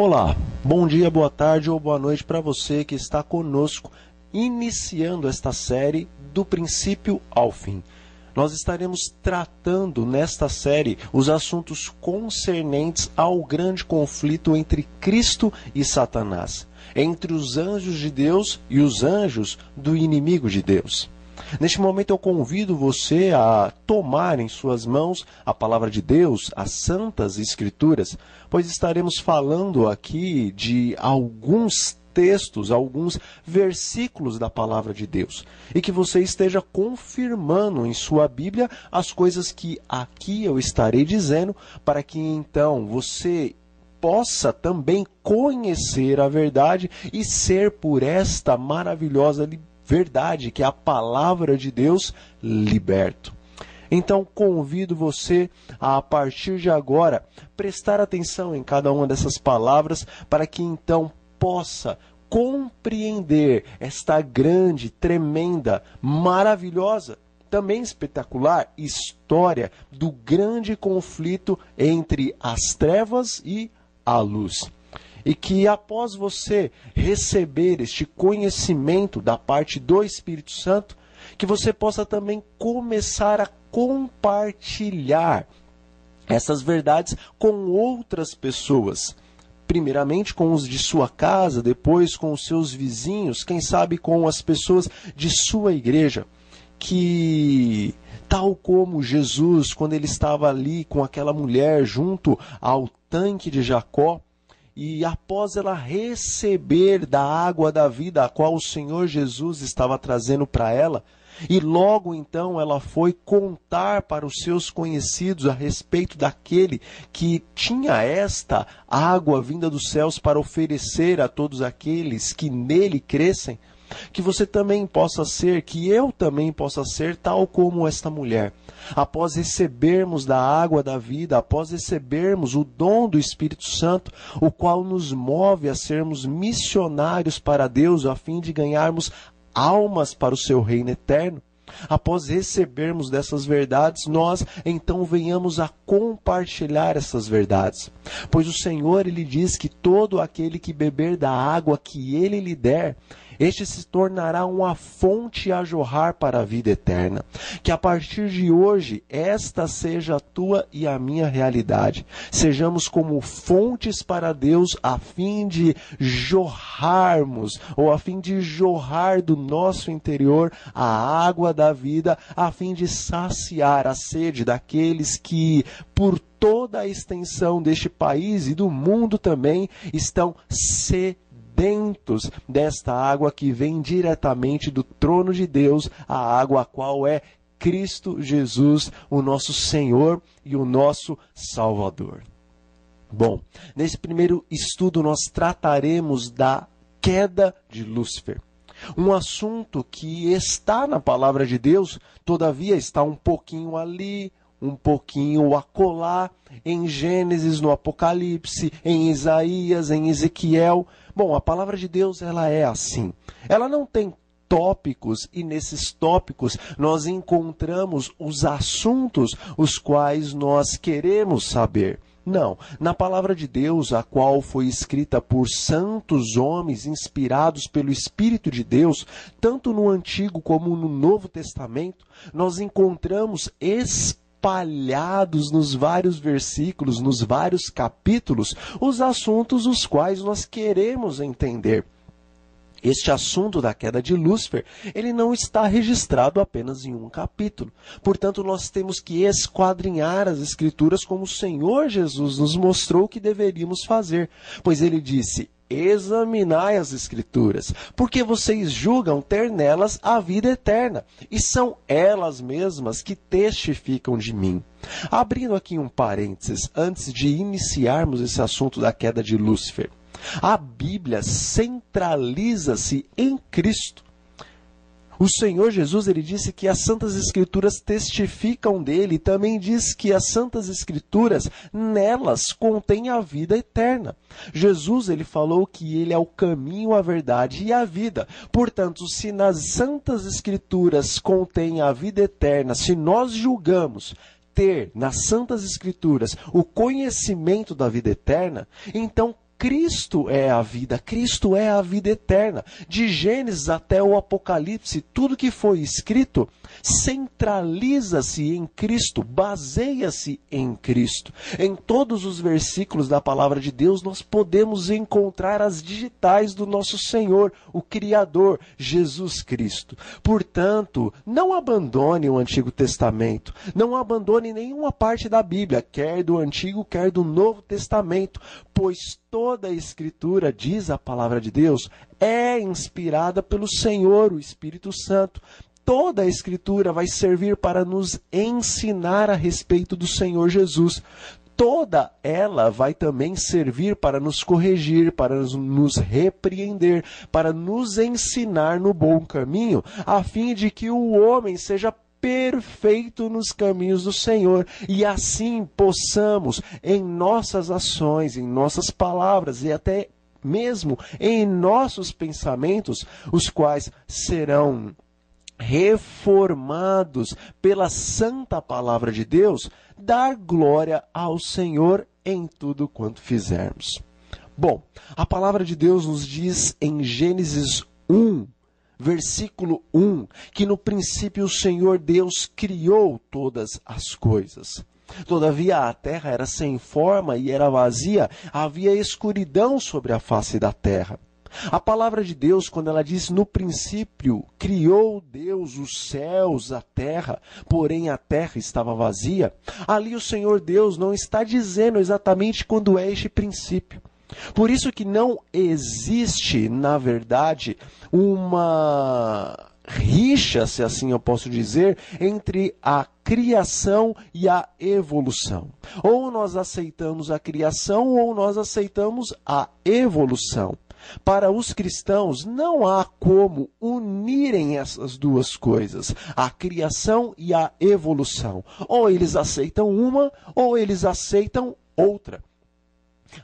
Olá, bom dia, boa tarde ou boa noite para você que está conosco, iniciando esta série do princípio ao fim. Nós estaremos tratando nesta série os assuntos concernentes ao grande conflito entre Cristo e Satanás, entre os anjos de Deus e os anjos do inimigo de Deus. Neste momento eu convido você a tomar em suas mãos a palavra de Deus, as Santas Escrituras, pois estaremos falando aqui de alguns textos, alguns versículos da palavra de Deus, e que você esteja confirmando em sua Bíblia as coisas que aqui eu estarei dizendo, para que então você possa também conhecer a verdade e ser por esta maravilhosa verdade, que é a palavra de Deus, liberto. Então, convido você a partir de agora, prestar atenção em cada uma dessas palavras, para que então possa compreender esta grande, tremenda, maravilhosa, também espetacular história do grande conflito entre as trevas e a luz. E que após você receber este conhecimento da parte do Espírito Santo, que você possa também começar a compartilhar essas verdades com outras pessoas. Primeiramente com os de sua casa, depois com os seus vizinhos, quem sabe com as pessoas de sua igreja. Que, tal como Jesus, quando ele estava ali com aquela mulher junto ao tanque de Jacó, e após ela receber da água da vida, a qual o Senhor Jesus estava trazendo para ela, e logo então ela foi contar para os seus conhecidos a respeito daquele que tinha esta água vinda dos céus para oferecer a todos aqueles que nele crescem, que você também possa ser, que eu também possa ser tal como esta mulher. Após recebermos da água da vida, após recebermos o dom do Espírito Santo, o qual nos move a sermos missionários para Deus, a fim de ganharmos almas para o seu reino eterno. Após recebermos dessas verdades, nós então venhamos a compartilhar essas verdades. Pois o Senhor, Ele diz que todo aquele que beber da água que Ele lhe der, este se tornará uma fonte a jorrar para a vida eterna. Que a partir de hoje, esta seja a tua e a minha realidade. Sejamos como fontes para Deus, a fim de jorrarmos, ou a fim de jorrar do nosso interior a água da vida, a fim de saciar a sede daqueles que, por toda a extensão deste país e do mundo também, estão sedentos desta água que vem diretamente do trono de Deus, a água a qual é Cristo Jesus, o nosso Senhor e o nosso Salvador. Bom, nesse primeiro estudo nós trataremos da queda de Lúcifer. Um assunto que está na palavra de Deus, todavia está um pouquinho ali, um pouquinho acolá, em Gênesis, no Apocalipse, em Isaías, em Ezequiel. Bom, a palavra de Deus, ela é assim. Ela não tem tópicos, e nesses tópicos nós encontramos os assuntos os quais nós queremos saber. Não, na palavra de Deus, a qual foi escrita por santos homens inspirados pelo Espírito de Deus, tanto no Antigo como no Novo Testamento, nós encontramos espalhados nos vários versículos, nos vários capítulos, os assuntos os quais nós queremos entender. Este assunto da queda de Lúcifer, ele não está registrado apenas em um capítulo. Portanto, nós temos que esquadrinhar as Escrituras como o Senhor Jesus nos mostrou que deveríamos fazer. Pois ele disse: examinai as Escrituras, porque vocês julgam ter nelas a vida eterna, e são elas mesmas que testificam de mim. Abrindo aqui um parênteses, antes de iniciarmos esse assunto da queda de Lúcifer, a Bíblia centraliza-se em Cristo. O Senhor Jesus, ele disse que as Santas Escrituras testificam dele, e também diz que as Santas Escrituras, nelas, contêm a vida eterna. Jesus, ele falou que ele é o caminho, a verdade e a vida. Portanto, se nas Santas Escrituras contém a vida eterna, se nós julgamos ter nas Santas Escrituras o conhecimento da vida eterna, então Cristo é a vida eterna. De Gênesis até o Apocalipse, tudo que foi escrito centraliza-se em Cristo, baseia-se em Cristo. Em todos os versículos da palavra de Deus, nós podemos encontrar as digitais do nosso Senhor, o Criador, Jesus Cristo. Portanto, não abandone o Antigo Testamento, não abandone nenhuma parte da Bíblia, quer do Antigo, quer do Novo Testamento, pois toda a Escritura, diz a palavra de Deus, é inspirada pelo Senhor, o Espírito Santo. Toda a Escritura vai servir para nos ensinar a respeito do Senhor Jesus. Toda ela vai também servir para nos corrigir, para nos repreender, para nos ensinar no bom caminho, a fim de que o homem seja perfeito nos caminhos do Senhor, e assim possamos, em nossas ações, em nossas palavras e até mesmo em nossos pensamentos, os quais serão reformados pela santa palavra de Deus, dar glória ao Senhor em tudo quanto fizermos. Bom, a palavra de Deus nos diz em Gênesis 1, versículo 1, que no princípio o Senhor Deus criou todas as coisas. Todavia a terra era sem forma e era vazia, havia escuridão sobre a face da terra. A palavra de Deus, quando ela diz no princípio, criou Deus os céus, a terra, porém a terra estava vazia, ali o Senhor Deus não está dizendo exatamente quando é este princípio. Por isso que não existe, na verdade, uma rixa, se assim eu posso dizer, entre a criação e a evolução. Ou nós aceitamos a criação ou nós aceitamos a evolução. Para os cristãos, não há como unirem essas duas coisas, a criação e a evolução. Ou eles aceitam uma, ou eles aceitam outra.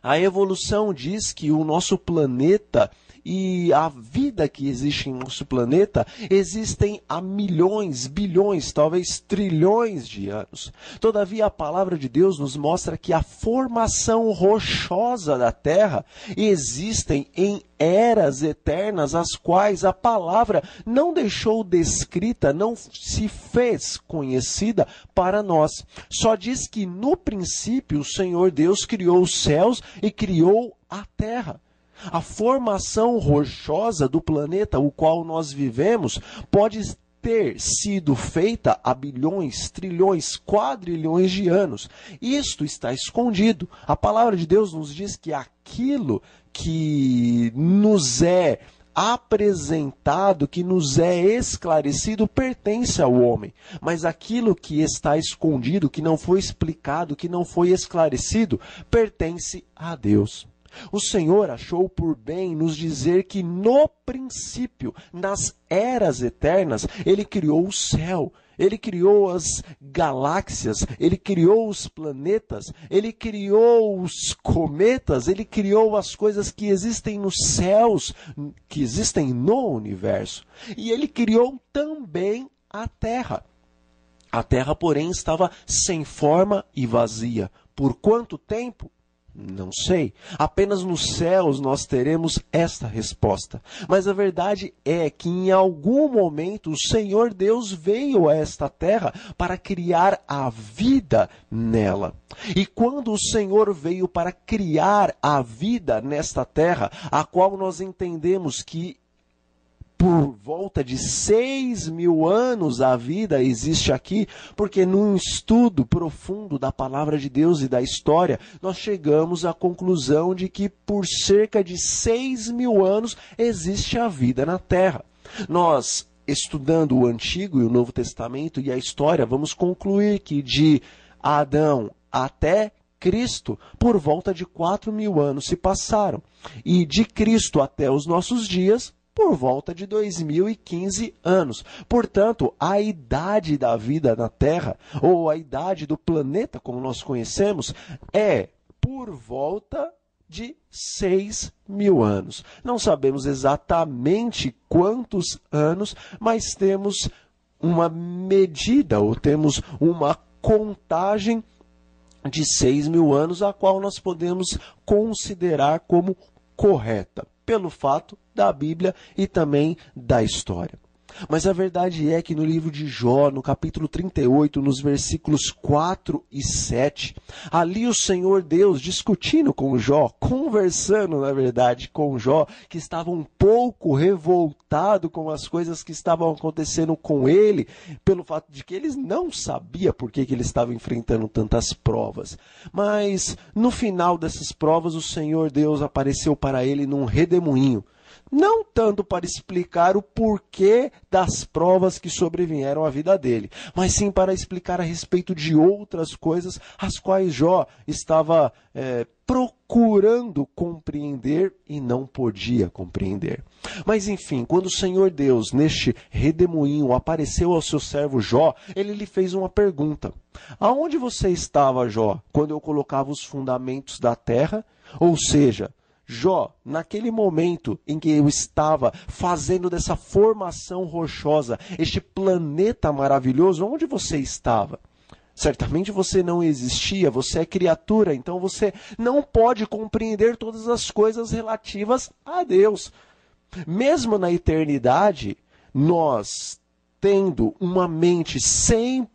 A evolução diz que o nosso planeta e a vida que existe em nosso planeta existem há milhões, bilhões, talvez trilhões de anos. Todavia, a palavra de Deus nos mostra que a formação rochosa da Terra existem em eras eternas, as quais a palavra não deixou descrita, não se fez conhecida para nós. Só diz que no princípio o Senhor Deus criou os céus e criou a terra. A formação rochosa do planeta, o qual nós vivemos, pode ter sido feita há bilhões, trilhões, quadrilhões de anos. Isto está escondido. A palavra de Deus nos diz que aquilo que nos é apresentado, que nos é esclarecido, pertence ao homem. Mas aquilo que está escondido, que não foi explicado, que não foi esclarecido, pertence a Deus. O Senhor achou por bem nos dizer que no princípio, nas eras eternas, Ele criou o céu, Ele criou as galáxias, Ele criou os planetas, Ele criou os cometas, Ele criou as coisas que existem nos céus, que existem no universo. E Ele criou também a terra. A terra, porém, estava sem forma e vazia. Por quanto tempo? Não sei. Apenas nos céus nós teremos esta resposta. Mas a verdade é que em algum momento o Senhor Deus veio a esta terra para criar a vida nela. E quando o Senhor veio para criar a vida nesta terra, a qual nós entendemos que por volta de 6.000 anos a vida existe aqui, porque num estudo profundo da palavra de Deus e da história, nós chegamos à conclusão de que por cerca de 6.000 anos existe a vida na Terra. Nós, estudando o Antigo e o Novo Testamento e a história, vamos concluir que de Adão até Cristo, por volta de 4.000 anos se passaram. E de Cristo até os nossos dias, por volta de 2015 anos. Portanto, a idade da vida na Terra, ou a idade do planeta, como nós conhecemos, é por volta de 6.000 anos. Não sabemos exatamente quantos anos, mas temos uma medida, ou temos uma contagem de 6.000 anos, a qual nós podemos considerar como correta, pelo fato da Bíblia e também da história. Mas a verdade é que no livro de Jó, no capítulo 38, nos versículos 4 e 7, ali o Senhor Deus discutindo com Jó, conversando, na verdade, com Jó, que estava um pouco revoltado com as coisas que estavam acontecendo com ele, pelo fato de que ele não sabia por que ele estava enfrentando tantas provas. Mas no final dessas provas, o Senhor Deus apareceu para ele num redemoinho. Não tanto para explicar o porquê das provas que sobrevieram à vida dele, mas sim para explicar a respeito de outras coisas as quais Jó estava procurando compreender e não podia compreender. Mas enfim, quando o Senhor Deus, neste redemoinho, apareceu ao seu servo Jó, ele lhe fez uma pergunta. Aonde você estava, Jó, quando eu colocava os fundamentos da terra? Ou seja, Jó, naquele momento em que eu estava fazendo dessa formação rochosa, este planeta maravilhoso, onde você estava? Certamente você não existia, você é criatura, então você não pode compreender todas as coisas relativas a Deus. Mesmo na eternidade, nós tendo uma mente 100%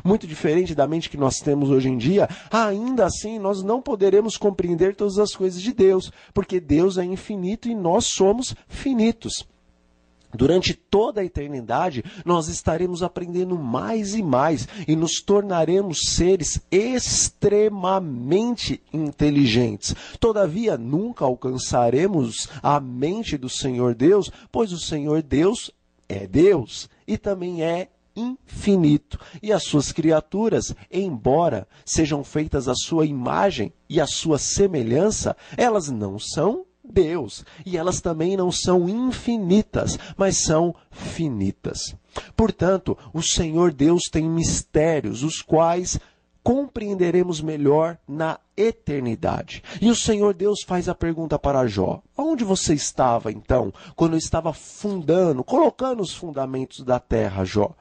muito diferente da mente que nós temos hoje em dia, ainda assim nós não poderemos compreender todas as coisas de Deus, porque Deus é infinito e nós somos finitos. Durante toda a eternidade, nós estaremos aprendendo mais e mais e nos tornaremos seres extremamente inteligentes. Todavia, nunca alcançaremos a mente do Senhor Deus, pois o Senhor Deus é Deus e também é infinito. E as suas criaturas, embora sejam feitas à sua imagem e à sua semelhança, elas não são Deus. E elas também não são infinitas, mas são finitas. Portanto, o Senhor Deus tem mistérios, os quais compreenderemos melhor na eternidade. E o Senhor Deus faz a pergunta para Jó: onde você estava então, quando eu estava colocando os fundamentos da terra, Jó?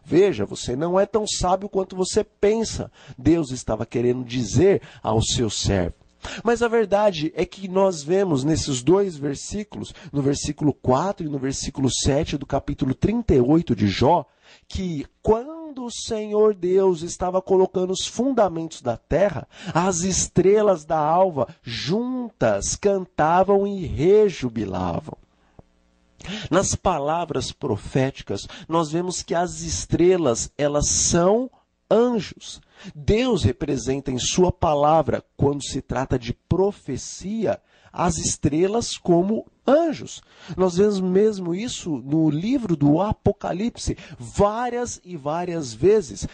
Veja, você não é tão sábio quanto você pensa. Deus estava querendo dizer ao seu servo. Mas a verdade é que nós vemos nesses dois versículos, no versículo 4 e no versículo 7 do capítulo 38 de Jó, que quando o Senhor Deus estava colocando os fundamentos da terra, as estrelas da alva juntas cantavam e rejubilavam. Nas palavras proféticas, nós vemos que as estrelas, elas são anjos. Deus representa em sua palavra, quando se trata de profecia, as estrelas como anjos. Nós vemos mesmo isso no livro do Apocalipse, várias e várias vezes.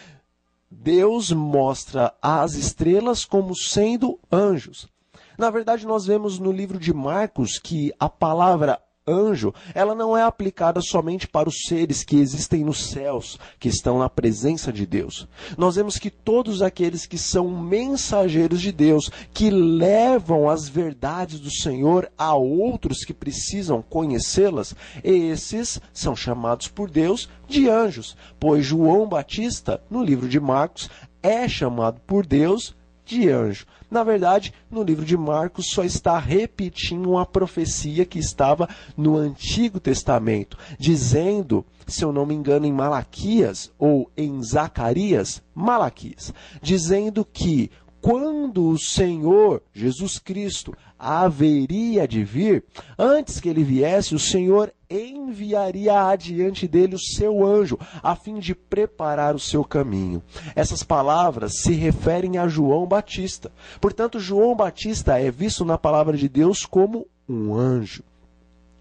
Deus mostra as estrelas como sendo anjos. Na verdade, nós vemos no livro de Marcos que a palavra anjo, ela não é aplicada somente para os seres que existem nos céus, que estão na presença de Deus. Nós vemos que todos aqueles que são mensageiros de Deus, que levam as verdades do Senhor a outros que precisam conhecê-las, esses são chamados por Deus de anjos, pois João Batista, no livro de Marcos, é chamado por Deus de anjo. Na verdade, no livro de Marcos só está repetindo uma profecia que estava no Antigo Testamento, dizendo, se eu não me engano, em Malaquias ou em Zacarias, Malaquias, dizendo que quando o Senhor Jesus Cristo haveria de vir, antes que ele viesse, o Senhor enviaria adiante dele o seu anjo, a fim de preparar o seu caminho. Essas palavras se referem a João Batista. Portanto, João Batista é visto na palavra de Deus como um anjo,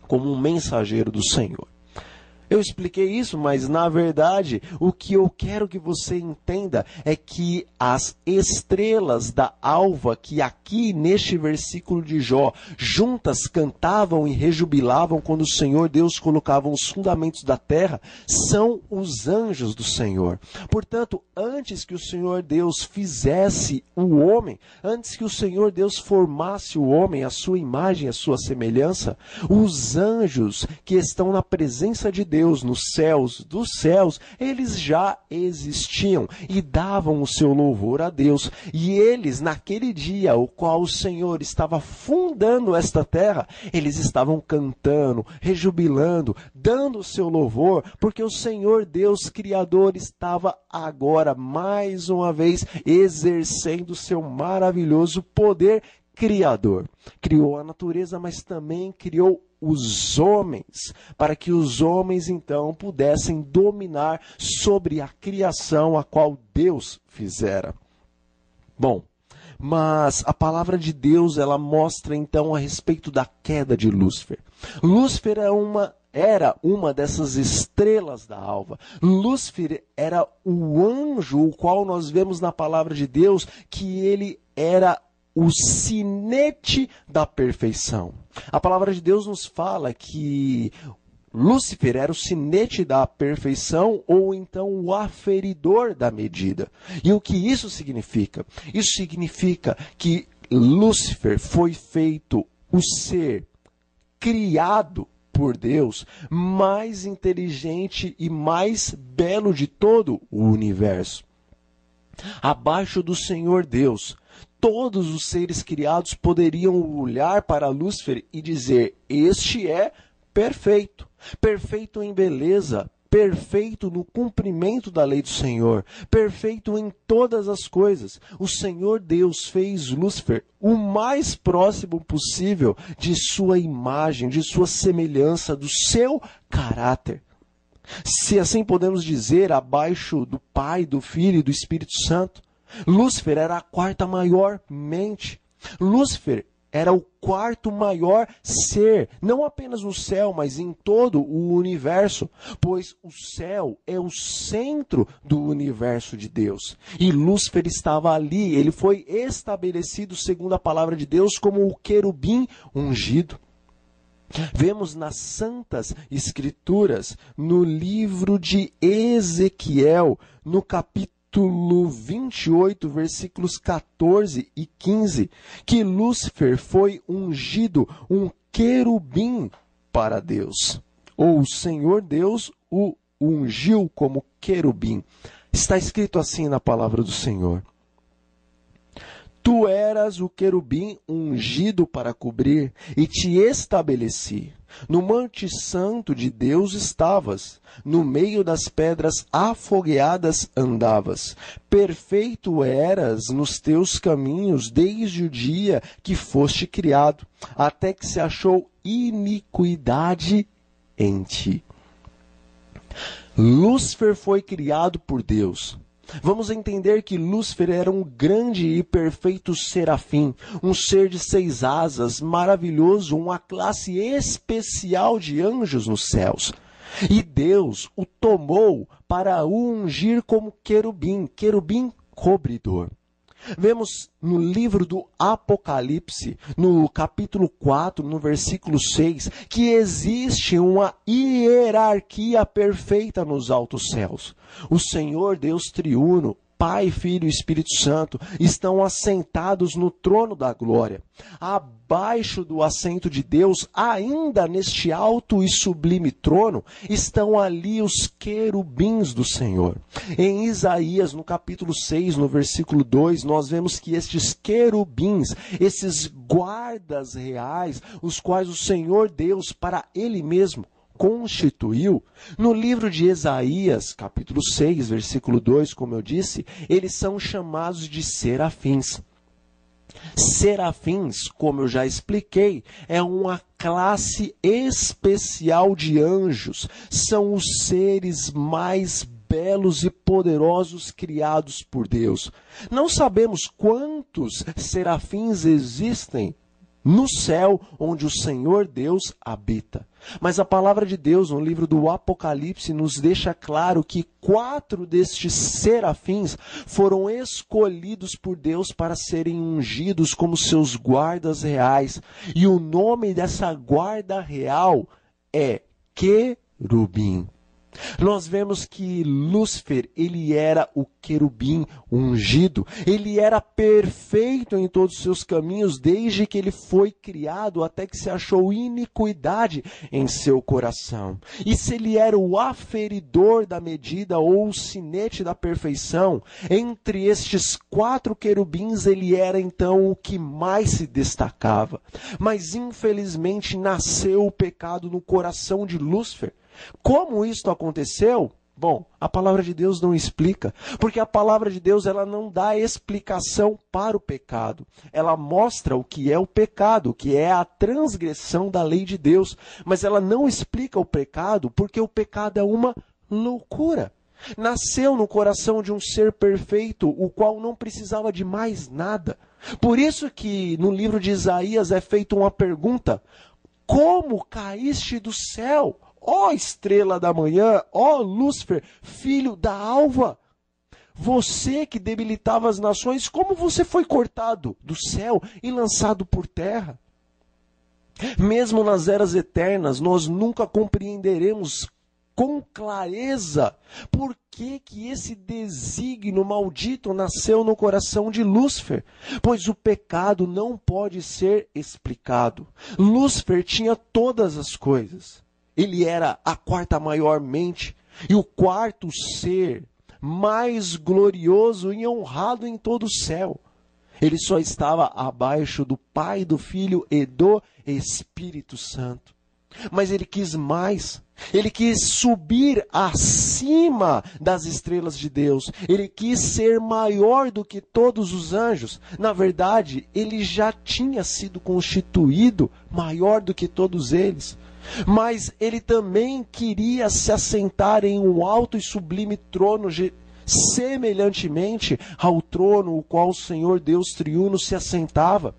como um mensageiro do Senhor. Eu expliquei isso, mas na verdade o que eu quero que você entenda é que as estrelas da alva que aqui neste versículo de Jó juntas cantavam e rejubilavam quando o Senhor Deus colocava os fundamentos da terra, são os anjos do Senhor. Portanto, antes que o Senhor Deus fizesse o homem, antes que o Senhor Deus formasse o homem à sua imagem, à sua semelhança, os anjos que estão na presença de Deus Deus nos céus dos céus, eles já existiam e davam o seu louvor a Deus. E eles, naquele dia, o qual o Senhor estava fundando esta terra, eles estavam cantando, rejubilando, dando o seu louvor, porque o Senhor Deus Criador estava agora, mais uma vez, exercendo o seu maravilhoso poder criador. Criou a natureza, mas também criou os homens, para que os homens então pudessem dominar sobre a criação a qual Deus fizera. Bom, mas a palavra de Deus, ela mostra então a respeito da queda de Lúcifer. Lúcifer era uma dessas estrelas da alva. Lúcifer era o anjo, o qual nós vemos na palavra de Deus que ele era o sinete da perfeição. A palavra de Deus nos fala que Lúcifer era o sinete da perfeição, ou então o aferidor da medida. E o que isso significa? Isso significa que Lúcifer foi feito o ser criado por Deus, mais inteligente e mais belo de todo o universo. Abaixo do Senhor Deus, todos os seres criados poderiam olhar para Lúcifer e dizer: este é perfeito, perfeito em beleza, perfeito no cumprimento da lei do Senhor, perfeito em todas as coisas. O Senhor Deus fez Lúcifer o mais próximo possível de sua imagem, de sua semelhança, do seu caráter. Se assim podemos dizer, abaixo do Pai, do Filho e do Espírito Santo, Lúcifer era a quarta maior mente. Lúcifer era o quarto maior ser, não apenas no céu, mas em todo o universo, pois o céu é o centro do universo de Deus. E Lúcifer estava ali, ele foi estabelecido, segundo a palavra de Deus, como o querubim ungido. Vemos nas Santas Escrituras, no livro de Ezequiel, no capítulo 28, versículos 14 e 15, que Lúcifer foi ungido um querubim para Deus. Ou o Senhor Deus o ungiu como querubim. Está escrito assim na palavra do Senhor: tu eras o querubim ungido para cobrir, e te estabeleci. No monte santo de Deus estavas, no meio das pedras afogueadas andavas. Perfeito eras nos teus caminhos desde o dia que foste criado, até que se achou iniquidade em ti. Lúcifer foi criado por Deus. Vamos entender que Lúcifer era um grande e perfeito serafim, um ser de 6 asas, maravilhoso, uma classe especial de anjos nos céus. E Deus o tomou para o ungir como querubim, querubim cobridor. Vemos no livro do Apocalipse, no capítulo 4, no versículo 6, que existe uma hierarquia perfeita nos altos céus. O Senhor Deus triuno, Pai, Filho e Espírito Santo, estão assentados no trono da glória. Abaixo do assento de Deus, ainda neste alto e sublime trono, estão ali os querubins do Senhor. Em Isaías, no capítulo 6, no versículo 2, nós vemos que estes querubins, esses guardas reais, os quais o Senhor Deus, para Ele mesmo, constituiu. No livro de Isaías, capítulo 6, versículo 2, como eu disse, eles são chamados de serafins. Serafins, como eu já expliquei, é uma classe especial de anjos. São os seres mais belos e poderosos criados por Deus. Não sabemos quantos serafins existem no céu onde o Senhor Deus habita. Mas a palavra de Deus no livro do Apocalipse nos deixa claro que 4 destes serafins foram escolhidos por Deus para serem ungidos como seus guardas reais. E o nome dessa guarda real é querubim. Nós vemos que Lúcifer, ele era o querubim ungido. Ele era perfeito em todos os seus caminhos, desde que ele foi criado, até que se achou iniquidade em seu coração. E se ele era o aferidor da medida, ou o sinete da perfeição, entre estes 4 querubins, ele era então o que mais se destacava. Mas infelizmente nasceu o pecado no coração de Lúcifer. Como isto aconteceu? Bom, a palavra de Deus não explica, porque a palavra de Deus ela não dá explicação para o pecado. Ela mostra o que é o pecado, que é a transgressão da lei de Deus, mas ela não explica o pecado, porque o pecado é uma loucura. Nasceu no coração de um ser perfeito, o qual não precisava de mais nada. Por isso que no livro de Isaías é feita uma pergunta: como caíste do céu, ó estrela da manhã, ó Lúcifer, filho da alva? Você que debilitava as nações, como você foi cortado do céu e lançado por terra? Mesmo nas eras eternas, nós nunca compreenderemos com clareza por que esse desígnio maldito nasceu no coração de Lúcifer, pois o pecado não pode ser explicado. Lúcifer tinha todas as coisas. Ele era a 4ª maior mente e o 4º ser mais glorioso e honrado em todo o céu. Ele só estava abaixo do Pai, do Filho e do Espírito Santo. Mas ele quis mais. Ele quis subir acima das estrelas de Deus. Ele quis ser maior do que todos os anjos. Na verdade, ele já tinha sido constituído maior do que todos eles. Mas ele também queria se assentar em um alto e sublime trono, semelhantemente ao trono o qual o Senhor Deus triuno se assentava.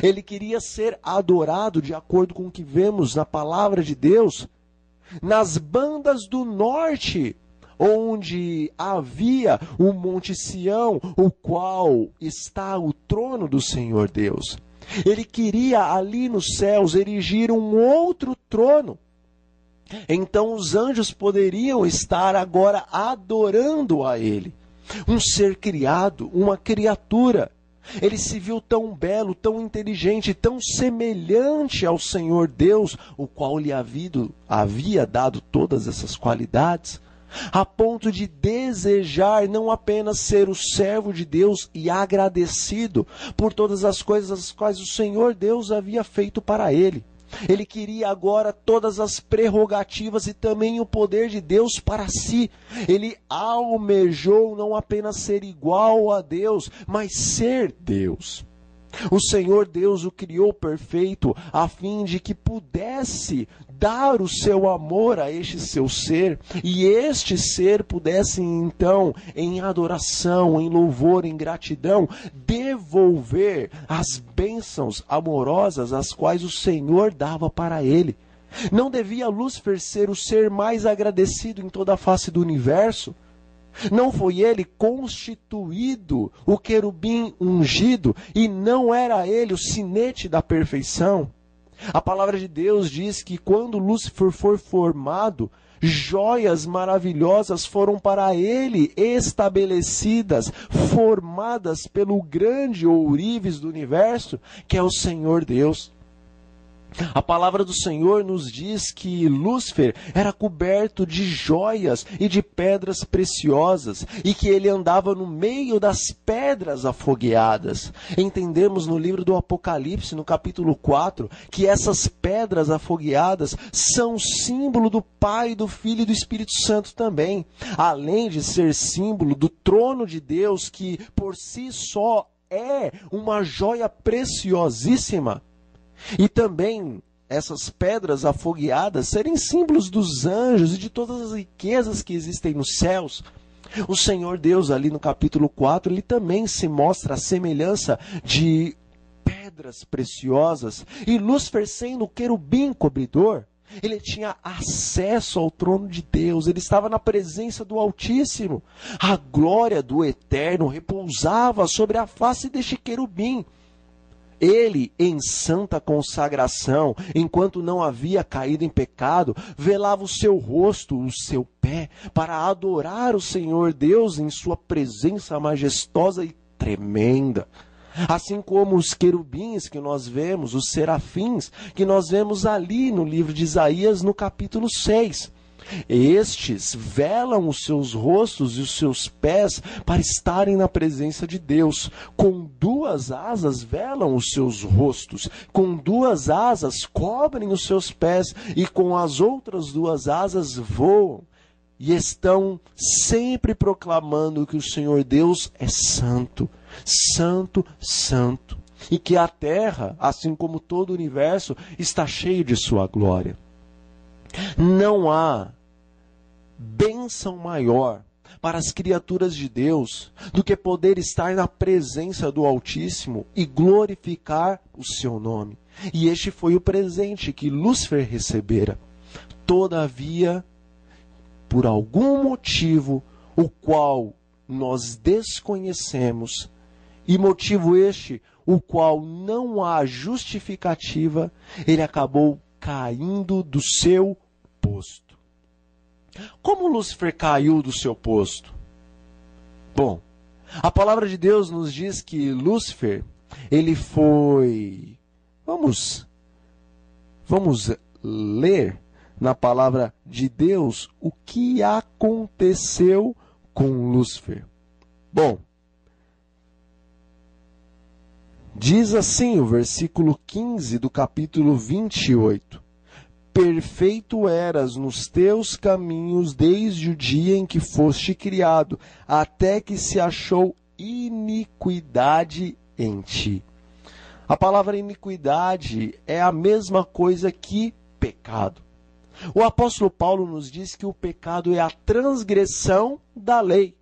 Ele queria ser adorado de acordo com o que vemos na palavra de Deus, nas bandas do norte, onde havia o Monte Sião, o qual está o trono do Senhor Deus. Ele queria ali nos céus erigir um outro trono. Então os anjos poderiam estar agora adorando a ele. Um ser criado, uma criatura. Ele se viu tão belo, tão inteligente, tão semelhante ao Senhor Deus, o qual lhe havia dado todas essas qualidades, a ponto de desejar não apenas ser o servo de Deus e agradecido por todas as coisas as quais o Senhor Deus havia feito para ele. Ele queria agora todas as prerrogativas e também o poder de Deus para si. Ele almejou não apenas ser igual a Deus, mas ser Deus. O Senhor Deus o criou perfeito, a fim de que pudesse dar o seu amor a este seu ser, e este ser pudesse então, em adoração, em louvor, em gratidão, devolver as bênçãos amorosas as quais o Senhor dava para ele. Não devia Lúcifer ser o ser mais agradecido em toda a face do universo? Não foi ele constituído o querubim ungido e não era ele o sinete da perfeição? A palavra de Deus diz que quando Lúcifer foi formado, joias maravilhosas foram para ele estabelecidas, formadas pelo grande ourives do universo, que é o Senhor Deus. A palavra do Senhor nos diz que Lúcifer era coberto de joias e de pedras preciosas e que ele andava no meio das pedras afogueadas. Entendemos no livro do Apocalipse, no capítulo 4, que essas pedras afogueadas são símbolo do Pai, do Filho e do Espírito Santo também, além de ser símbolo do trono de Deus, que por si só é uma joia preciosíssima. E também essas pedras afogueadas serem símbolos dos anjos e de todas as riquezas que existem nos céus. O Senhor Deus, ali no capítulo 4, ele também se mostra a semelhança de pedras preciosas. E Lúcifer, sendo o querubim cobridor, ele tinha acesso ao trono de Deus, ele estava na presença do Altíssimo. A glória do Eterno repousava sobre a face deste querubim. Ele, em santa consagração, enquanto não havia caído em pecado, velava o seu rosto, o seu pé, para adorar o Senhor Deus em sua presença majestosa e tremenda. Assim como os querubins que nós vemos, os serafins, que nós vemos ali no livro de Isaías, no capítulo 6. Estes velam os seus rostos e os seus pés para estarem na presença de Deus. Com duas asas velam os seus rostos, com duas asas cobrem os seus pés e com as outras duas asas voam. E estão sempre proclamando que o Senhor Deus é santo, santo, santo. E que a terra, assim como todo o universo, está cheio de sua glória. Não há bênção maior para as criaturas de Deus do que poder estar na presença do Altíssimo e glorificar o seu nome. E este foi o presente que Lúcifer recebera. Todavia, por algum motivo, o qual nós desconhecemos, e motivo este, o qual não há justificativa, ele acabou caindo do seu posto. Como Lúcifer caiu do seu posto? Bom, a palavra de Deus nos diz que Lúcifer, ele foi... Vamos ler na palavra de Deus o que aconteceu com Lúcifer. Bom, diz assim o versículo 15 do capítulo 28. Perfeito eras nos teus caminhos desde o dia em que foste criado, até que se achou iniquidade em ti. A palavra iniquidade é a mesma coisa que pecado. O apóstolo Paulo nos diz que o pecado é a transgressão da lei.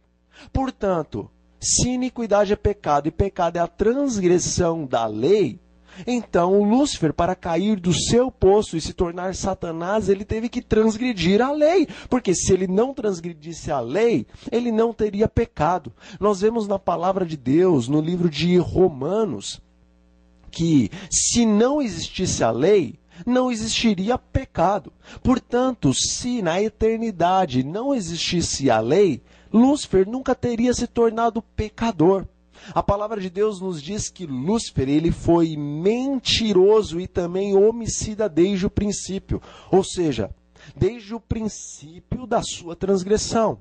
Portanto, se iniquidade é pecado e pecado é a transgressão da lei, então Lúcifer, para cair do seu posto e se tornar Satanás, ele teve que transgredir a lei. Porque se ele não transgredisse a lei, ele não teria pecado. Nós vemos na palavra de Deus, no livro de Romanos, que se não existisse a lei, não existiria pecado. Portanto, se na eternidade não existisse a lei, Lúcifer nunca teria se tornado pecador. A palavra de Deus nos diz que Lúcifer, ele foi mentiroso e também homicida desde o princípio. Ou seja, desde o princípio da sua transgressão.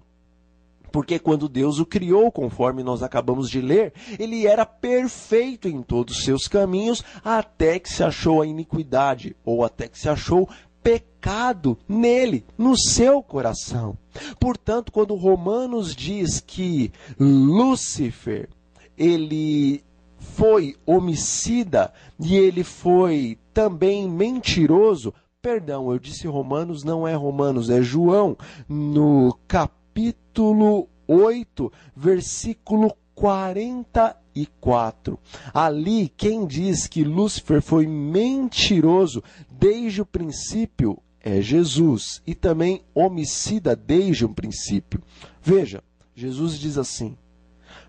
Porque quando Deus o criou, conforme nós acabamos de ler, ele era perfeito em todos os seus caminhos, até que se achou a iniquidade, ou até que se achou pecado nele, no seu coração. Portanto, quando Romanos diz que Lúcifer, ele foi homicida e ele foi também mentiroso, perdão, eu disse Romanos, não é Romanos, é João, no capítulo 8, versículo 44. Ali, quem diz que Lúcifer foi mentiroso desde o princípio é Jesus, e também homicida desde o princípio. Veja, Jesus diz assim: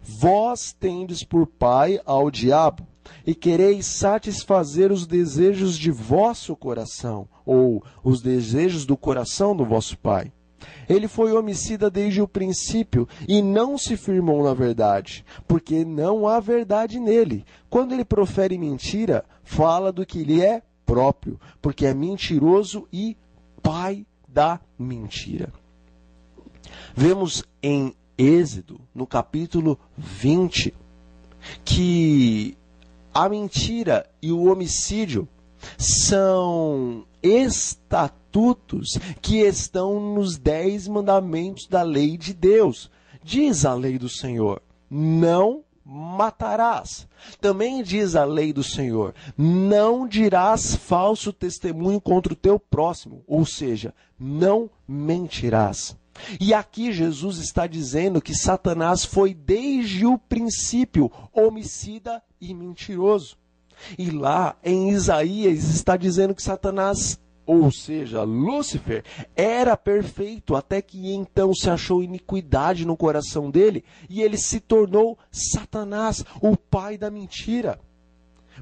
vós tendes por pai ao diabo, e quereis satisfazer os desejos de vosso coração, ou os desejos do coração do vosso pai. Ele foi homicida desde o princípio e não se firmou na verdade, porque não há verdade nele. Quando ele profere mentira, fala do que lhe é próprio, porque é mentiroso e pai da mentira. Vemos em Êxodo, no capítulo 20, que a mentira e o homicídio são estatutos que estão nos 10 mandamentos da lei de Deus. Diz a lei do Senhor: não matarás. Também diz a lei do Senhor: não dirás falso testemunho contra o teu próximo, ou seja, não mentirás. E aqui Jesus está dizendo que Satanás foi desde o princípio homicida e mentiroso. E lá em Isaías está dizendo que Satanás, ou seja, Lúcifer, era perfeito até que então se achou iniquidade no coração dele e ele se tornou Satanás, o pai da mentira.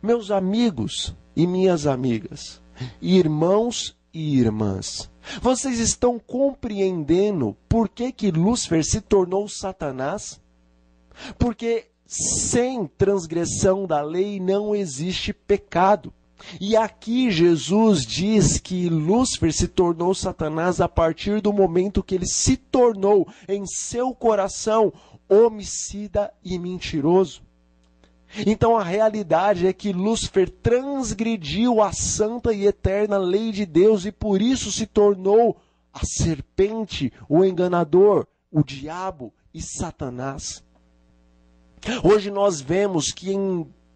Meus amigos e minhas amigas, irmãos e irmãs, vocês estão compreendendo por que Lúcifer se tornou Satanás? Porque sem transgressão da lei não existe pecado. E aqui Jesus diz que Lúcifer se tornou Satanás a partir do momento que ele se tornou em seu coração homicida e mentiroso. Então a realidade é que Lúcifer transgrediu a santa e eterna lei de Deus e por isso se tornou a serpente, o enganador, o diabo e Satanás. Hoje nós vemos que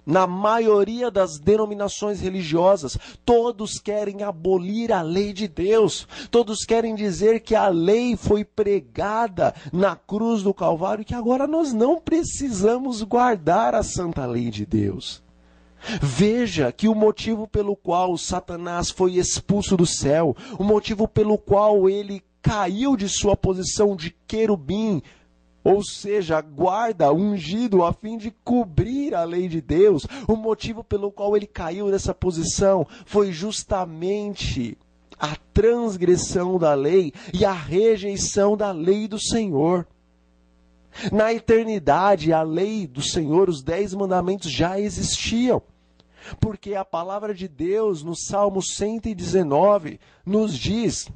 na maioria das denominações religiosas, todos querem abolir a lei de Deus. Todos querem dizer que a lei foi pregada na cruz do Calvário e que agora nós não precisamos guardar a santa lei de Deus. Veja que o motivo pelo qual Satanás foi expulso do céu, o motivo pelo qual ele caiu de sua posição de querubim, ou seja, guarda ungido a fim de cobrir a lei de Deus, o motivo pelo qual ele caiu dessa posição foi justamente a transgressão da lei e a rejeição da lei do Senhor. Na eternidade, a lei do Senhor, os 10 mandamentos já existiam, porque a palavra de Deus no Salmo 119 nos diz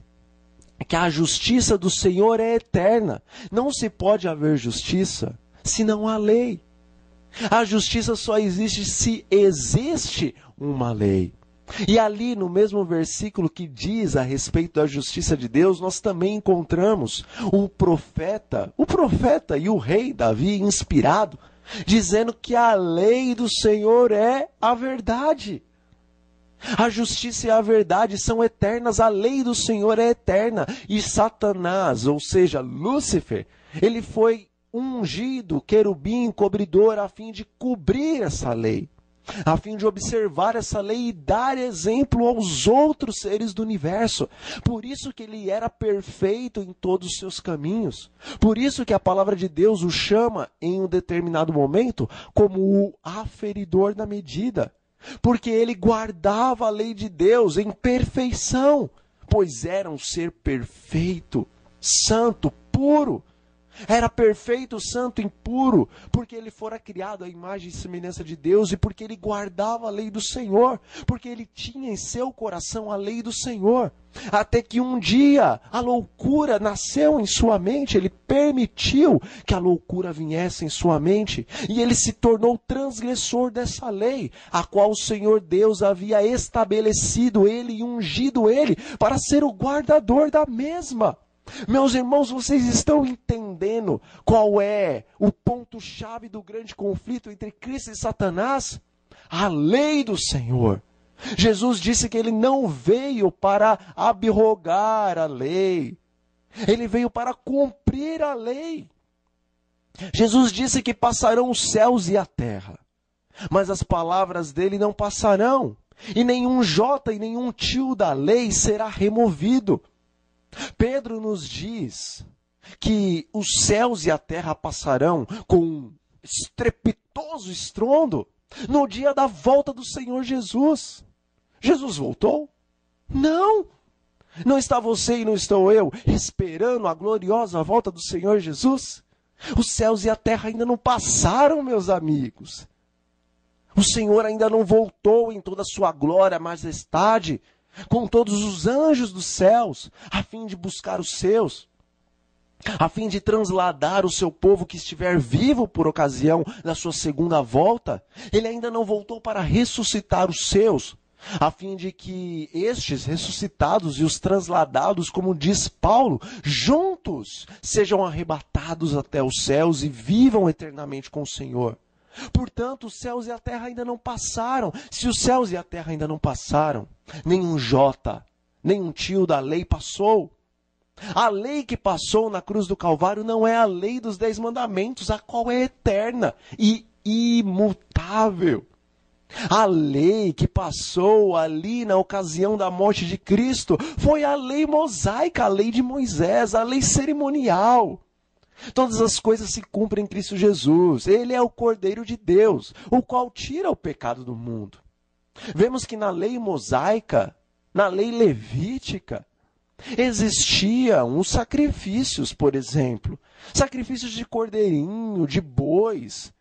que a justiça do Senhor é eterna. Não se pode haver justiça se não há lei. A justiça só existe se existe uma lei. E ali no mesmo versículo que diz a respeito da justiça de Deus, nós também encontramos o profeta e o rei Davi inspirado, dizendo que a lei do Senhor é a verdade. A justiça e a verdade são eternas, a lei do Senhor é eterna. E Satanás, ou seja, Lúcifer, ele foi ungido, querubim, cobridor, a fim de cobrir essa lei, a fim de observar essa lei e dar exemplo aos outros seres do universo. Por isso que ele era perfeito em todos os seus caminhos. Por isso que a palavra de Deus o chama, em um determinado momento, como o aferidor da medida. Porque ele guardava a lei de Deus em perfeição, pois era um ser perfeito, santo, puro. Era perfeito, santo e puro, porque ele fora criado à imagem e semelhança de Deus e porque ele guardava a lei do Senhor, porque ele tinha em seu coração a lei do Senhor. Até que um dia a loucura nasceu em sua mente, ele permitiu que a loucura viesse em sua mente e ele se tornou transgressor dessa lei, a qual o Senhor Deus havia estabelecido ele e ungido ele para ser o guardador da mesma. Meus irmãos, vocês estão entendendo qual é o ponto-chave do grande conflito entre Cristo e Satanás? A lei do Senhor. Jesus disse que ele não veio para abrogar a lei. Ele veio para cumprir a lei. Jesus disse que passarão os céus e a terra, mas as palavras dele não passarão, e nenhum jota e nenhum tio da lei será removido. Pedro nos diz que os céus e a terra passarão com um estrepitoso estrondo no dia da volta do Senhor Jesus. Jesus voltou? Não! Não está você e não estou eu esperando a gloriosa volta do Senhor Jesus? Os céus e a terra ainda não passaram, meus amigos. O Senhor ainda não voltou em toda a sua glória, majestade, com todos os anjos dos céus, a fim de buscar os seus, a fim de transladar o seu povo que estiver vivo por ocasião da sua segunda volta. Ele ainda não voltou para ressuscitar os seus, a fim de que estes ressuscitados e os transladados, como diz Paulo, juntos sejam arrebatados até os céus e vivam eternamente com o Senhor. Portanto, os céus e a terra ainda não passaram. Se os céus e a terra ainda não passaram, nenhum jota, nenhum tio da lei passou. A lei que passou na cruz do Calvário não é a lei dos 10 mandamentos, a qual é eterna e imutável. A lei que passou ali na ocasião da morte de Cristo foi a lei mosaica, a lei de Moisés, a lei cerimonial. Todas as coisas se cumprem em Cristo Jesus. Ele é o Cordeiro de Deus, o qual tira o pecado do mundo. Vemos que na lei mosaica, na lei levítica, existiam os sacrifícios, por exemplo. Sacrifícios de cordeirinho, de bois,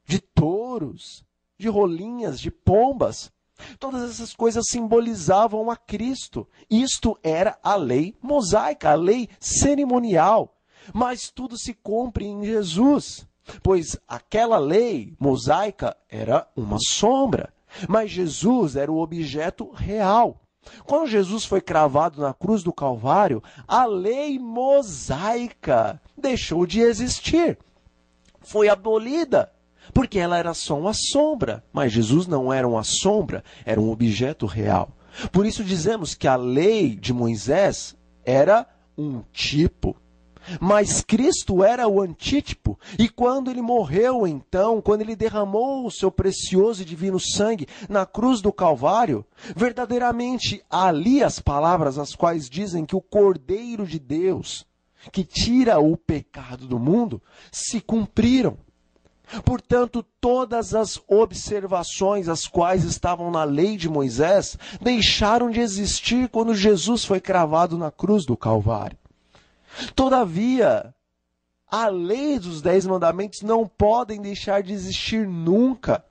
de touros, de rolinhas, de pombas. Todas essas coisas simbolizavam a Cristo. Isto era a lei mosaica, a lei cerimonial. Mas tudo se cumpre em Jesus, pois aquela lei mosaica era uma sombra, mas Jesus era o objeto real. Quando Jesus foi cravado na cruz do Calvário, a lei mosaica deixou de existir. Foi abolida, porque ela era só uma sombra. Mas Jesus não era uma sombra, era um objeto real. Por isso dizemos que a lei de Moisés era um tipo. Mas Cristo era o antítipo, e quando ele morreu então, quando ele derramou o seu precioso e divino sangue na cruz do Calvário, verdadeiramente ali as palavras as quais dizem que o Cordeiro de Deus, que tira o pecado do mundo, se cumpriram. Portanto, todas as observações as quais estavam na lei de Moisés deixaram de existir quando Jesus foi cravado na cruz do Calvário. Todavia, a lei dos 10 mandamentos não podem deixar de existir nunca,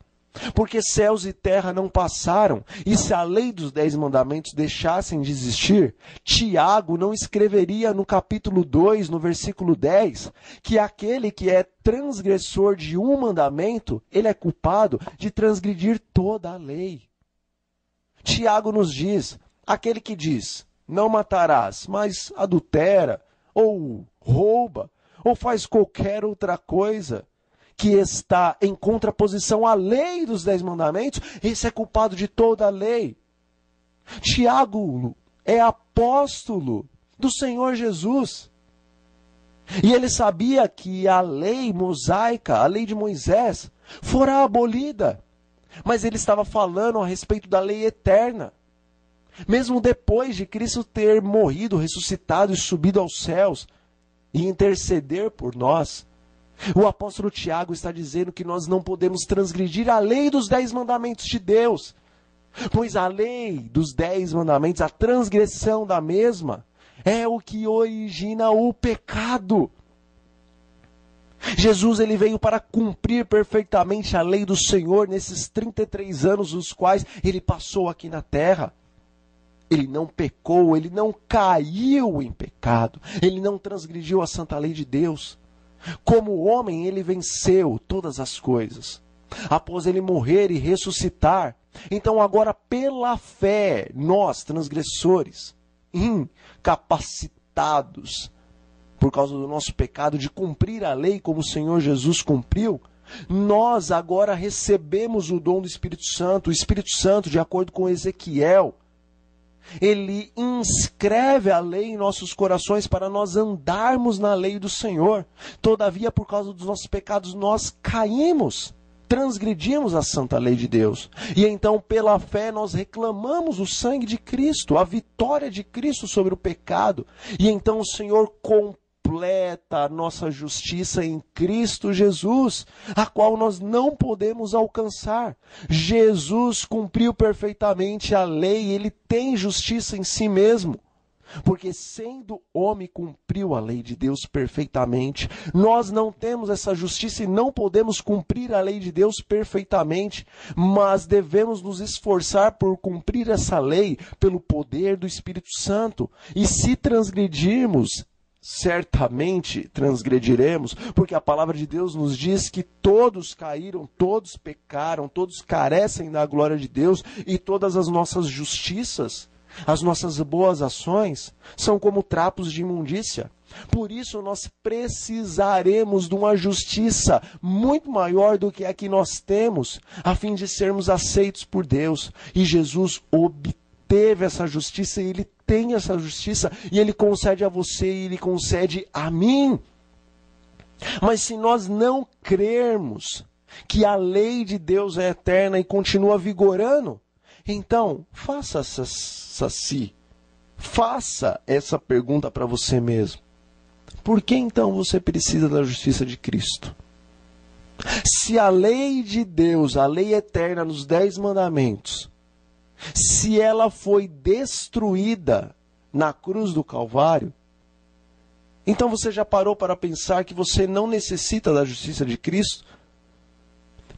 porque céus e terra não passaram, e se a lei dos 10 mandamentos deixassem de existir, Tiago não escreveria no capítulo 2, no versículo 10, que aquele que é transgressor de um mandamento, ele é culpado de transgredir toda a lei. Tiago nos diz, aquele que diz, não matarás, mas adultera, ou rouba, ou faz qualquer outra coisa que está em contraposição à lei dos 10 mandamentos, esse é culpado de toda a lei. Tiago é apóstolo do Senhor Jesus. E ele sabia que a lei mosaica, a lei de Moisés, fora abolida. Mas ele estava falando a respeito da lei eterna. Mesmo depois de Cristo ter morrido, ressuscitado e subido aos céus e interceder por nós, o apóstolo Tiago está dizendo que nós não podemos transgredir a lei dos 10 mandamentos de Deus, pois a lei dos 10 mandamentos, a transgressão da mesma, é o que origina o pecado. Jesus ele veio para cumprir perfeitamente a lei do Senhor nesses 33 anos os quais ele passou aqui na terra. Ele não pecou, ele não caiu em pecado, ele não transgrediu a santa lei de Deus. Como homem, ele venceu todas as coisas. Após ele morrer e ressuscitar, então agora pela fé, nós, transgressores, incapacitados, por causa do nosso pecado, de cumprir a lei como o Senhor Jesus cumpriu, nós agora recebemos o dom do Espírito Santo. O Espírito Santo, de acordo com Ezequiel, ele inscreve a lei em nossos corações para nós andarmos na lei do Senhor. Todavia, por causa dos nossos pecados, nós caímos, transgredimos a santa lei de Deus. E então, pela fé, nós reclamamos o sangue de Cristo, a vitória de Cristo sobre o pecado. E então o Senhor completa a nossa justiça em Cristo Jesus, a qual nós não podemos alcançar. Jesus cumpriu perfeitamente a lei, ele tem justiça em si mesmo, porque sendo homem cumpriu a lei de Deus perfeitamente. Nós não temos essa justiça e não podemos cumprir a lei de Deus perfeitamente, mas devemos nos esforçar por cumprir essa lei pelo poder do Espírito Santo. E se transgredirmos, certamente transgrediremos, porque a palavra de Deus nos diz que todos caíram, todos pecaram, todos carecem da glória de Deus, e todas as nossas justiças, as nossas boas ações, são como trapos de imundícia. Por isso nós precisaremos de uma justiça muito maior do que a que nós temos, a fim de sermos aceitos por Deus. E Jesus obteve essa justiça, e ele tem essa justiça, e ele concede a você, e ele concede a mim. Mas se nós não crermos que a lei de Deus é eterna e continua vigorando, então faça essa pergunta para você mesmo. Por que então você precisa da justiça de Cristo? Se a lei de Deus, a lei eterna nos 10 mandamentos, se ela foi destruída na cruz do Calvário, então você já parou para pensar que você não necessita da justiça de Cristo?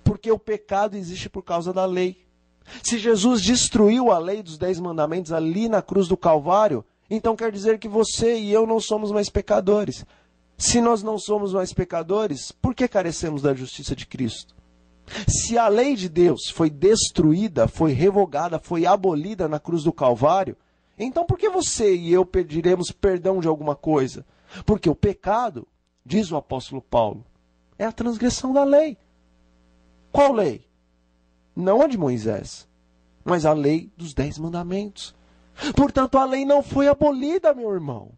Porque o pecado existe por causa da lei. Se Jesus destruiu a lei dos 10 mandamentos ali na cruz do Calvário, então quer dizer que você e eu não somos mais pecadores. Se nós não somos mais pecadores, por que carecemos da justiça de Cristo? Se a lei de Deus foi destruída, foi revogada, foi abolida na cruz do Calvário, então por que você e eu pediremos perdão de alguma coisa? Porque o pecado, diz o apóstolo Paulo, é a transgressão da lei. Qual lei? Não a de Moisés, mas a lei dos 10 mandamentos. Portanto, a lei não foi abolida, meu irmão.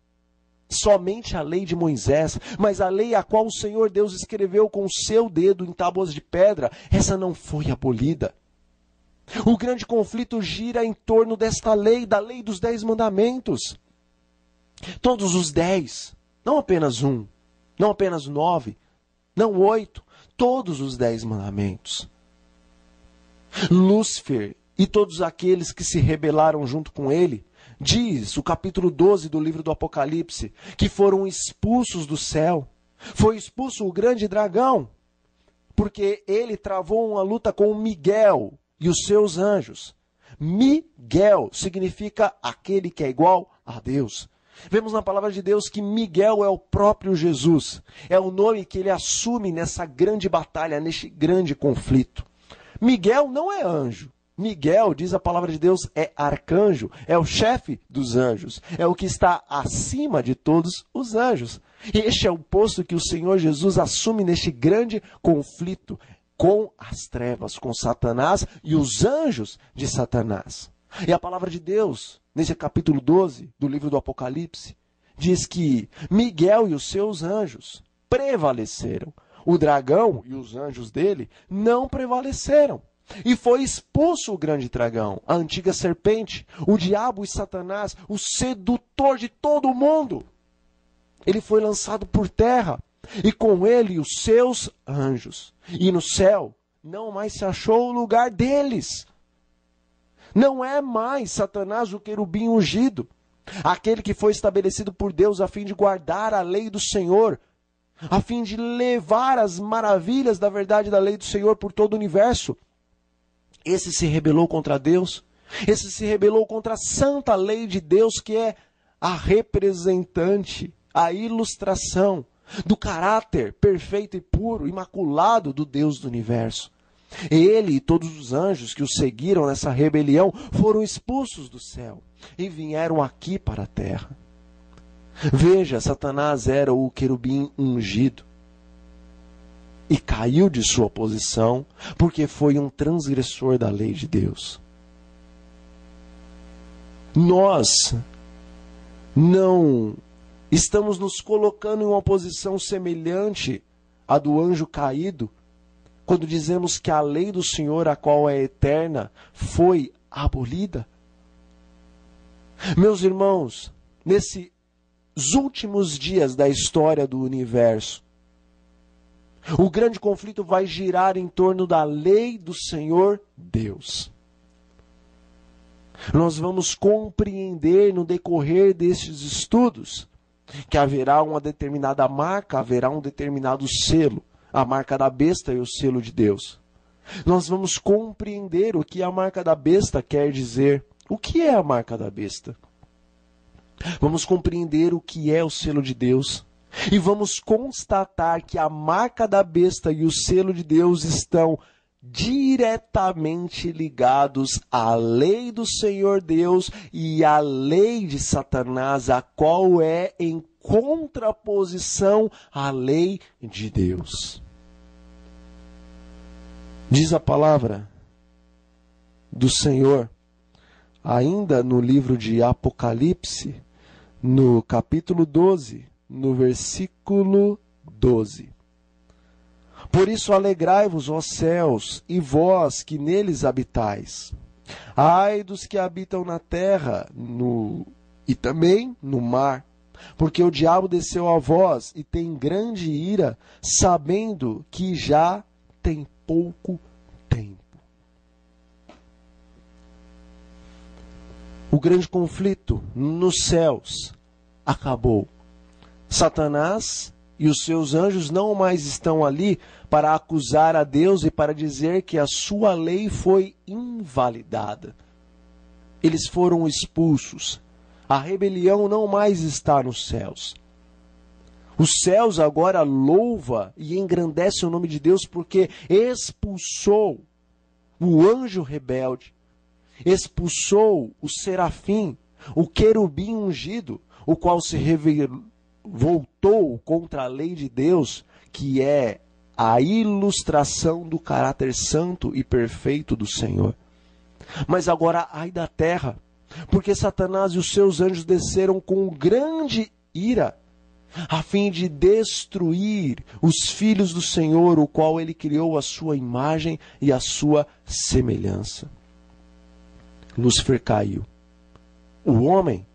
Somente a lei de Moisés, mas a lei a qual o Senhor Deus escreveu com o seu dedo em tábuas de pedra, essa não foi abolida. O grande conflito gira em torno desta lei, da lei dos 10 mandamentos. Todos os 10, não apenas um, não apenas 9, não 8, todos os 10 mandamentos. Lúcifer e todos aqueles que se rebelaram junto com ele, diz o capítulo 12 do livro do Apocalipse, que foram expulsos do céu. Foi expulso o grande dragão, porque ele travou uma luta com Miguel e os seus anjos. Miguel significa aquele que é igual a Deus. Vemos na palavra de Deus que Miguel é o próprio Jesus. É o nome que ele assume nessa grande batalha, neste grande conflito. Miguel não é anjo. Miguel, diz a palavra de Deus, é arcanjo, é o chefe dos anjos, é o que está acima de todos os anjos. Este é o posto que o Senhor Jesus assume neste grande conflito com as trevas, com Satanás e os anjos de Satanás. E a palavra de Deus, nesse capítulo 12 do livro do Apocalipse, diz que Miguel e os seus anjos prevaleceram. O dragão e os anjos dele não prevaleceram. E foi expulso o grande dragão, a antiga serpente, o diabo e Satanás, o sedutor de todo o mundo. Ele foi lançado por terra, e com ele os seus anjos. E no céu não mais se achou o lugar deles. Não é mais Satanás o querubim ungido, aquele que foi estabelecido por Deus a fim de guardar a lei do Senhor, a fim de levar as maravilhas da verdade da lei do Senhor por todo o universo. Esse se rebelou contra Deus, esse se rebelou contra a santa lei de Deus, que é a representante, a ilustração do caráter perfeito e puro, imaculado do Deus do universo. Ele e todos os anjos que o seguiram nessa rebelião foram expulsos do céu e vieram aqui para a terra. Veja, Satanás era o querubim ungido e caiu de sua posição porque foi um transgressor da lei de Deus. Nós não estamos nos colocando em uma posição semelhante à do anjo caído, quando dizemos que a lei do Senhor, a qual é eterna, foi abolida. Meus irmãos, nesses últimos dias da história do universo, o grande conflito vai girar em torno da lei do Senhor Deus. Nós vamos compreender no decorrer destes estudos que haverá uma determinada marca, haverá um determinado selo, a marca da besta e o selo de Deus. Nós vamos compreender o que a marca da besta quer dizer. O que é a marca da besta? Vamos compreender o que é o selo de Deus. E vamos constatar que a marca da besta e o selo de Deus estão diretamente ligados à lei do Senhor Deus e à lei de Satanás, a qual é em contraposição à lei de Deus. Diz a palavra do Senhor, ainda no livro de Apocalipse, no capítulo 12, no versículo 12. Por isso alegrai-vos, ó céus, e vós que neles habitais. Ai dos que habitam na terra e também no mar, porque o diabo desceu a vós e tem grande ira, sabendo que já tem pouco tempo. O grande conflito nos céus acabou. Satanás e os seus anjos não mais estão ali para acusar a Deus e para dizer que a sua lei foi invalidada. Eles foram expulsos. A rebelião não mais está nos céus. Os céus agora louva e engrandece o nome de Deus porque expulsou o anjo rebelde, expulsou o serafim, o querubim ungido, o qual se revoltou contra a lei de Deus, que é a ilustração do caráter santo e perfeito do Senhor. Mas agora, ai da terra, porque Satanás e os seus anjos desceram com grande ira, a fim de destruir os filhos do Senhor, o qual ele criou à sua imagem e à sua semelhança. Lúcifer caiu. O homem,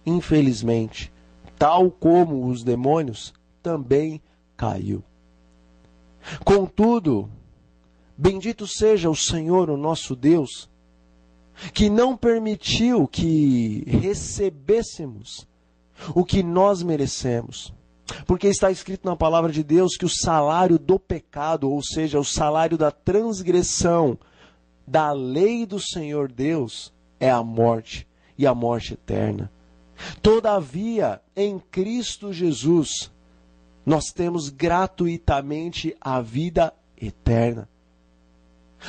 infelizmente, tal como os demônios, também caiu. Contudo, bendito seja o Senhor, o nosso Deus, que não permitiu que recebêssemos o que nós merecemos. Porque está escrito na palavra de Deus que o salário do pecado, ou seja, o salário da transgressão da lei do Senhor Deus, é a morte, e a morte eterna. Todavia, em Cristo Jesus, nós temos gratuitamente a vida eterna.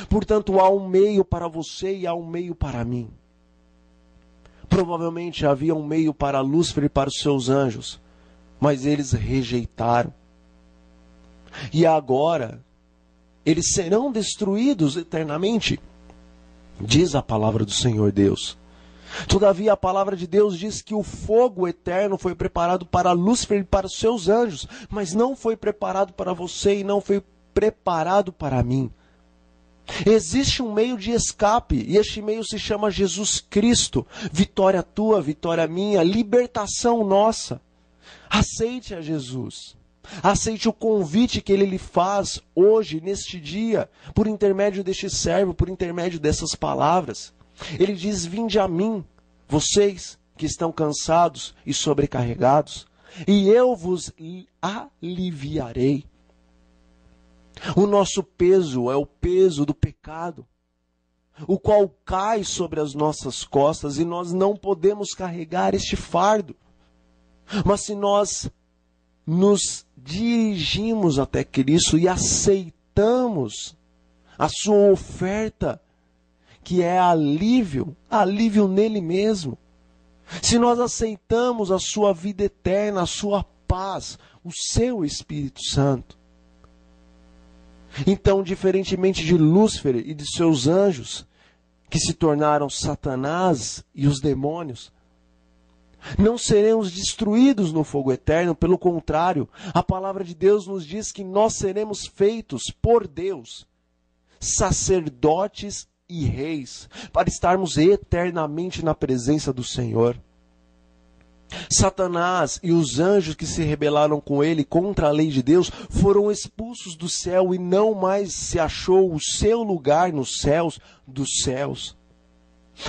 Portanto, há um meio para você e há um meio para mim. Provavelmente havia um meio para Lúcifer e para os seus anjos, mas eles rejeitaram. E agora, eles serão destruídos eternamente, diz a palavra do Senhor Deus. Todavia, a palavra de Deus diz que o fogo eterno foi preparado para Lúcifer e para os seus anjos, mas não foi preparado para você e não foi preparado para mim. Existe um meio de escape, e este meio se chama Jesus Cristo. Vitória tua, vitória minha, libertação nossa. Aceite a Jesus. Aceite o convite que Ele lhe faz hoje, neste dia, por intermédio deste servo, por intermédio dessas palavras. Ele diz: vinde a mim, vocês que estão cansados e sobrecarregados, e eu vos aliviarei. O nosso peso é o peso do pecado, o qual cai sobre as nossas costas, e nós não podemos carregar este fardo. Mas se nós nos dirigimos até Cristo e aceitamos a sua oferta, que é alívio nele mesmo, se nós aceitamos a sua vida eterna, a sua paz, o seu Espírito Santo, então, diferentemente de Lúcifer e de seus anjos, que se tornaram Satanás e os demônios, não seremos destruídos no fogo eterno. Pelo contrário, a palavra de Deus nos diz que nós seremos feitos por Deus sacerdotes e reis, para estarmos eternamente na presença do Senhor. Satanás e os anjos que se rebelaram com ele contra a lei de Deus foram expulsos do céu, e não mais se achou o seu lugar nos céus dos céus.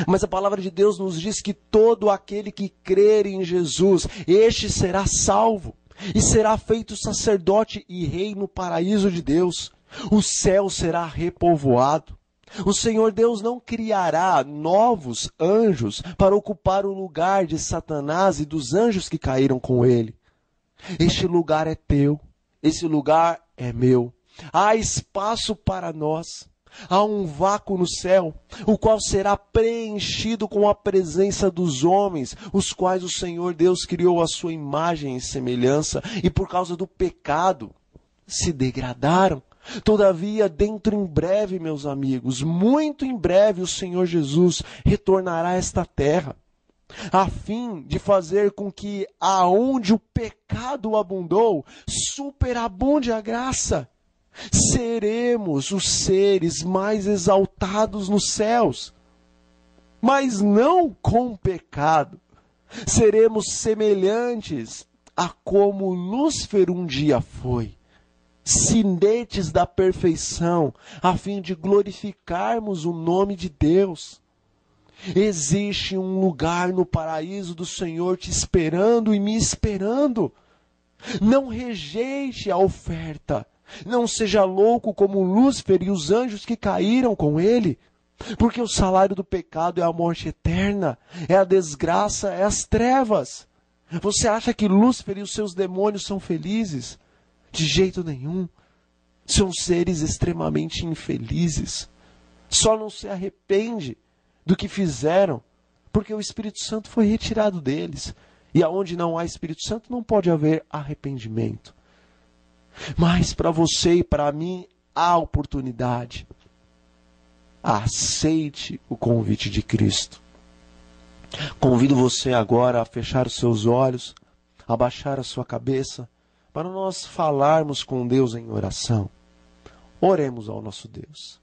Mas a palavra de Deus nos diz que todo aquele que crer em Jesus, este será salvo e será feito sacerdote e rei no paraíso de Deus. O céu será repovoado. O Senhor Deus não criará novos anjos para ocupar o lugar de Satanás e dos anjos que caíram com ele. Este lugar é teu, esse lugar é meu. Há espaço para nós. Há um vácuo no céu, o qual será preenchido com a presença dos homens, os quais o Senhor Deus criou à sua imagem e semelhança, e por causa do pecado se degradaram. Todavia, dentro em breve, meus amigos, muito em breve, o Senhor Jesus retornará a esta terra, a fim de fazer com que aonde o pecado abundou, superabunde a graça. Seremos os seres mais exaltados nos céus, mas não com pecado, Seremos semelhantes a como Lúcifer um dia foi. Sinetes da perfeição, a fim de glorificarmos o nome de Deus. Existe um lugar no paraíso do Senhor te esperando e me esperando. Não rejeite a oferta. Não seja louco como Lúcifer e os anjos que caíram com ele. Porque o salário do pecado é a morte eterna, é a desgraça, é as trevas. Você acha que Lúcifer e os seus demônios são felizes? De jeito nenhum. São seres extremamente infelizes. Só não se arrepende do que fizeram, porque o Espírito Santo foi retirado deles. E aonde não há Espírito Santo não pode haver arrependimento. Mas para você e para mim há oportunidade. Aceite o convite de Cristo. Convido você agora a fechar os seus olhos, a baixar a sua cabeça, para nós falarmos com Deus em oração. Oremos ao nosso Deus.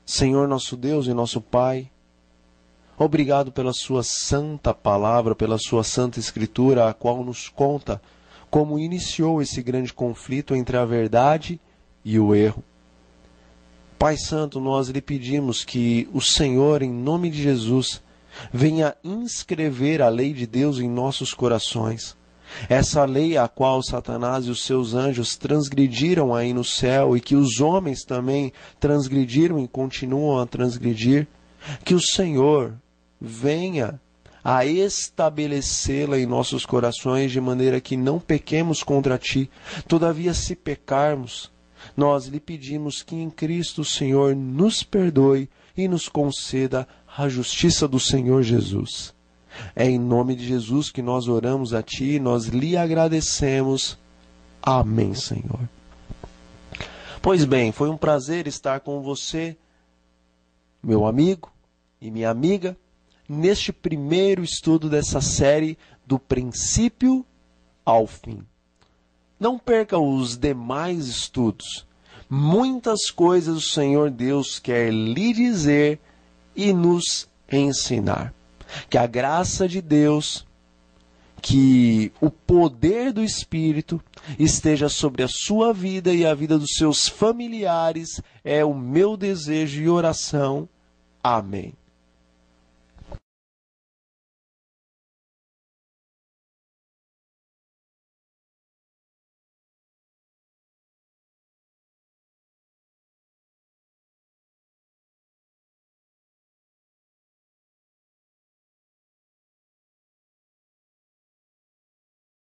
Senhor nosso Deus e nosso Pai, obrigado pela sua santa palavra, pela sua santa escritura, a qual nos conta como iniciou esse grande conflito entre a verdade e o erro. Pai Santo, nós lhe pedimos que o Senhor, em nome de Jesus, venha inscrever a lei de Deus em nossos corações. Essa lei a qual Satanás e os seus anjos transgrediram aí no céu e que os homens também transgrediram e continuam a transgredir, que o Senhor venha a estabelecê-la em nossos corações de maneira que não pequemos contra Ti. Todavia, se pecarmos, nós lhe pedimos que em Cristo o Senhor nos perdoe e nos conceda a justiça do Senhor Jesus. É em nome de Jesus que nós oramos a Ti e nós lhe agradecemos. Amém, Senhor. Pois bem, foi um prazer estar com você, meu amigo e minha amiga, neste primeiro estudo dessa série do princípio ao fim. Não perca os demais estudos. Muitas coisas o Senhor Deus quer lhe dizer e nos ensinar. Que a graça de Deus, que o poder do Espírito esteja sobre a sua vida e a vida dos seus familiares, é o meu desejo e oração. Amém.